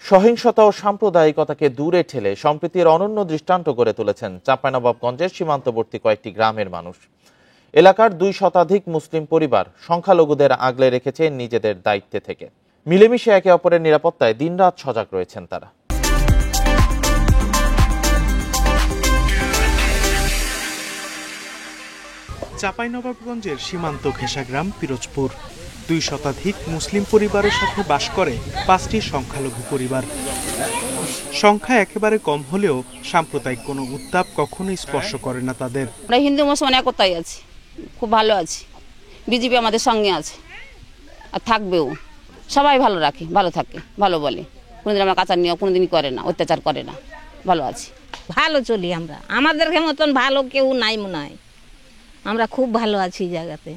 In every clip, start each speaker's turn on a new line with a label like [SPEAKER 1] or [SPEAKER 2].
[SPEAKER 1] সহিংসতা ও সাম্প্রদায়িকতাকে দূরে ঠেলে সম্প্রীতির অনন্য দৃষ্টান্ত গড়ে তুলেছেন চাঁপাইনবাবগঞ্জের সীমান্তবর্তী কয়েকটি গ্রামের মানুষ। এলাকার 2 শতাধিক মুসলিম পরিবার সংখ্যালঘুদের আগলে রেখেছে নিজেদের দায়িত্বে থেকে। মিলেমিশে একে অপরের নিরাপত্তায় দিনরাত সজাগ রয়েছেন তারা।
[SPEAKER 2] চাঁপাইনবাবগঞ্জের সীমান্ত ঘেঁষা গ্রাম পিরোজপুর। 2 শতাধিক মুসলিম পরিবারের সাথে বাস করে 5টি সংখ্যালঘু পরিবার। সংখ্যা একেবারে কম হলেও সাম্প্রদায়িক কোনো উত্তাপ কখনোই স্পর্শ করে না তাদের।
[SPEAKER 3] আমরা হিন্দু মুসলমান একতাই আছি, খুব ভালো আছি। বিজেপি আমাদের সঙ্গে আছে আর থাকবেও। সবাই ভালো রাখে, ভালো থাকে, ভালো বলে। কোনোদিন আমরা কাচার নিয়ে কোনোদিনই করে না, অত্যাচার করে না, ভালো আছি।
[SPEAKER 4] ভালো চলি আমরা, আমাদের মতন ভালো কেউ নাই মনে হয়। আমরা খুব ভালো আছি জায়গাতে।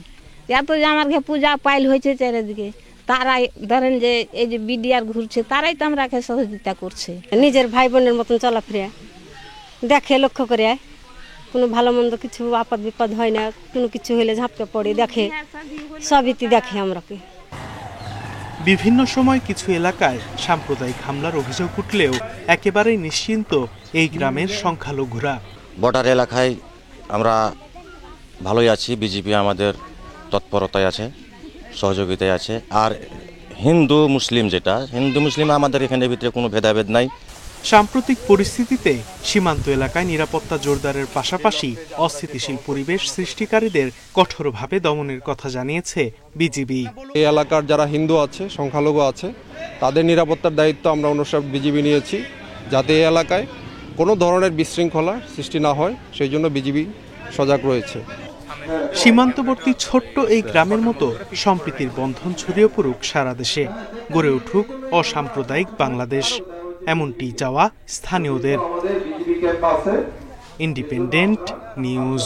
[SPEAKER 4] এত যে আমার পূজা পাইল হয়েছে চারিদিকে, তারাই ধরেন যে এই যে বিডিআর ঘুরছে, তারাই তো আমরাকে সহযোগিতা করছে।
[SPEAKER 5] নিজের ভাই বোনের মতন চলাফেরা দেখে, লক্ষ্য করে, কোনো ভালো মন্দ কিছু আপদ বিপদ হয় না, কোনো কিছু হলে ঝাঁপতে পড়ে দেখে, সবই দেখে আমরাকে।
[SPEAKER 2] বিভিন্ন সময় কিছু এলাকায় সাম্প্রদায়িক হামলার অভিযোগ উঠলেও একেবারেই নিশ্চিন্ত এই গ্রামের সংখ্যালঘুরা।
[SPEAKER 6] বর্ডার এলাকায় আমরা ভালোই আছি, বিজেপি আমাদের তৎপরতায় আছে, সহযোগিতায় আছে। আর হিন্দু মুসলিম আমাদের এখানের ভিতরে কোনো ভেদাভেদ নাই।
[SPEAKER 2] সাম্প্রতিক পরিস্থিতিতে সীমান্ত এলাকায় নিরাপত্তা জোরদারের পাশাপাশি অস্থিতিশীল পরিবেশ সৃষ্টিকারীদের কঠোরভাবে দমনের কথা জানিয়েছে বিজিবি।
[SPEAKER 7] এই এলাকার যারা হিন্দু আছে, সংখ্যালঘু আছে, তাদের নিরাপত্তার দায়িত্ব আমরা অনুসার বিজিবি নিয়েছি, যাতে এই এলাকায় কোনো ধরনের বিশৃঙ্খলা সৃষ্টি না হয়, সেই জন্য বিজিবি সজাগ রয়েছে।
[SPEAKER 2] সীমান্তবর্তী ছোট্ট এই গ্রামের মতো সম্প্রীতির বন্ধন ছড়িয়ে পড়ুক সারা দেশে, গড়ে উঠুক অসাম্প্রদায়িক বাংলাদেশ, এমনটি চাওয়া স্থানীয়দের। Independent news.